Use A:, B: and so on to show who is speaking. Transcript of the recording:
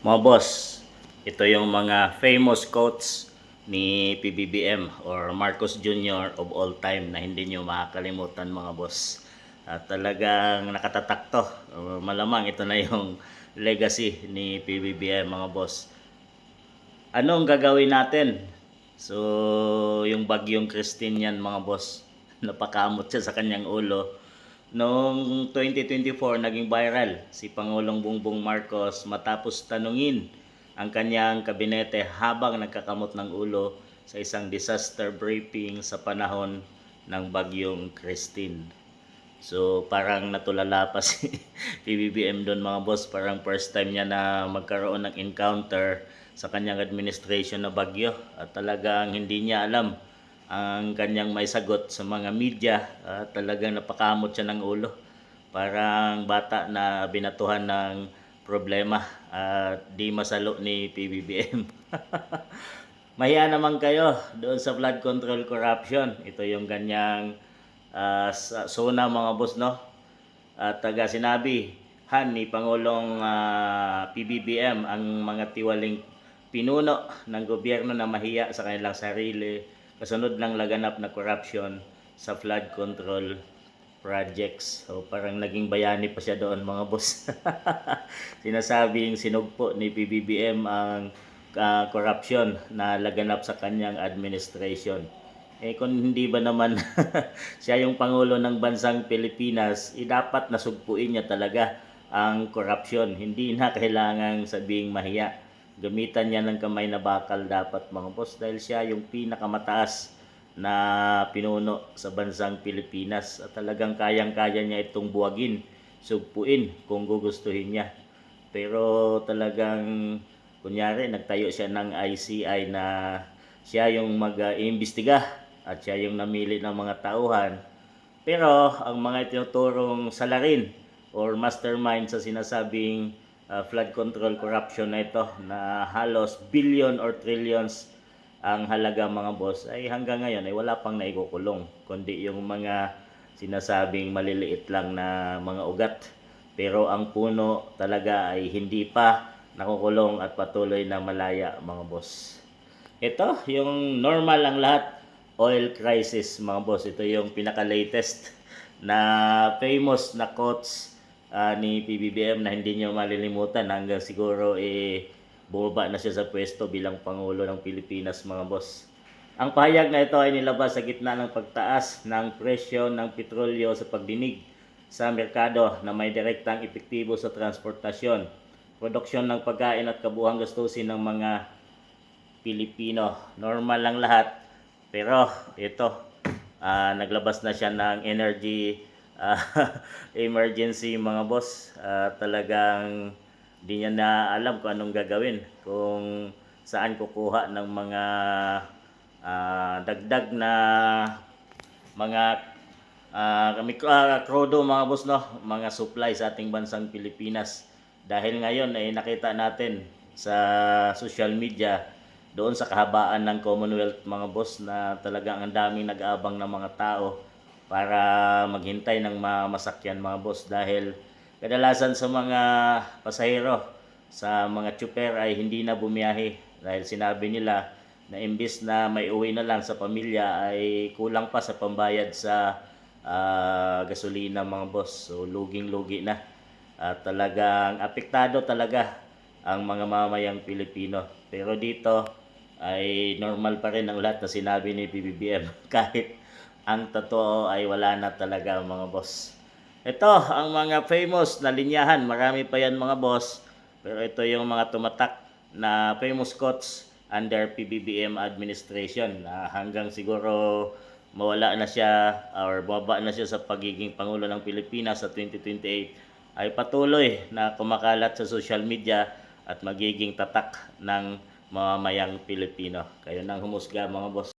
A: Mga boss, ito yung mga famous quotes ni PBBM or Marcos Jr. of all time na hindi nyo makakalimutan mga boss. At talagang nakatatak to. Malamang ito na yung legacy ni PBBM mga boss. Anong gagawin natin? So, yung bagyong Christine yan mga boss. Napakamot siya sa kanyang ulo. Noong 2024, naging viral si Pangulong Bongbong Marcos matapos tanungin ang kanyang kabinete habang nagkakamot ng ulo sa isang disaster briefing sa panahon ng bagyong Christine. So parang natulala pa si PBBM doon mga boss, parang first time niya na magkaroon ng encounter sa kanyang administration na bagyo at talagang hindi niya alam ang kanyang may sagot sa mga media. Talagang napakamot siya ng ulo, parang bata na binatuhan ng problema at di masalo ni PBBM. Mahiya naman kayo doon sa flood control corruption. Ito yung ganyang suna mga boss, no? At taga sinabi ni Pangulong PBBM ang mga tiwaling pinuno ng gobyerno na mahiya sa kanilang sarili kasunod ng laganap na corruption sa flood control projects. So parang naging bayani pa siya doon mga boss. Sinasabing sinugpo ni PBBM ang corruption na laganap sa kanyang administration. Kung hindi ba naman siya yung Pangulo ng bansang Pilipinas, dapat nasugpuin niya talaga ang corruption. Hindi na kailangang sabing mahiya. Gamitan niya ng kamay na bakal dapat mga boss dahil siya yung pinakamataas na pinuno sa bansang Pilipinas at talagang kayang-kaya niya itong buwagin, sugpuin kung gugustuhin niya. Pero talagang kunyari nagtayo siya ng ICI na siya yung mag-iimbestiga at siya yung namili ng mga tauhan. Pero ang mga itinuturong salarin or mastermind sa sinasabing flood control corruption na ito na halos billion or trillions ang halaga mga boss ay hanggang ngayon ay wala pang naikukulong kundi yung mga sinasabing maliliit lang na mga ugat, pero ang puno talaga ay hindi pa nakukulong at patuloy na malaya mga boss. Ito yung normal ang lahat, oil crisis mga boss. Ito yung pinaka-latest na famous na quotes ni PBBM na hindi nyo malilimutan hanggang siguro bumaba na siya sa pwesto bilang Pangulo ng Pilipinas mga boss. Ang pahayag na ito ay nilabas sa gitna ng pagtaas ng presyo ng petrolyo sa pagdinig sa merkado na may direktang epektibo sa transportasyon, produksyon ng pagkain at kabuuang gastusin ng mga Pilipino. Normal lang lahat, pero ito, naglabas na siya ng energy emergency mga boss. Talagang di niya na alam kung anong gagawin, kung saan kukuha ng mga dagdag na mga krudo mga boss, no? Mga supply sa ating bansang Pilipinas. Dahil ngayon ay nakita natin sa social media doon sa kahabaan ng Commonwealth mga boss na talagang ang daming nag-aabang ng mga tao para maghintay ng masakyan mga boss, dahil kadalasan sa mga pasahero sa mga tsuper ay hindi na bumiyahe dahil sinabi nila na imbis na may uwi na lang sa pamilya ay kulang pa sa pambayad sa gasolina mga boss. So luging-lugi na at talagang apektado talaga ang mga mamayang Pilipino. Pero dito ay normal pa rin ang lahat na sinabi ni PBBM kahit ang totoo ay wala na talaga mga boss. Ito ang mga famous na linyahan, marami pa yan mga boss, pero ito yung mga tumatak na famous quotes under PBBM administration na hanggang siguro mawala na siya or baba na siya sa pagiging Pangulo ng Pilipinas sa 2028 ay patuloy na kumakalat sa social media at magiging tatak ng mamamayang Pilipino. Kayo nang humusga mga boss.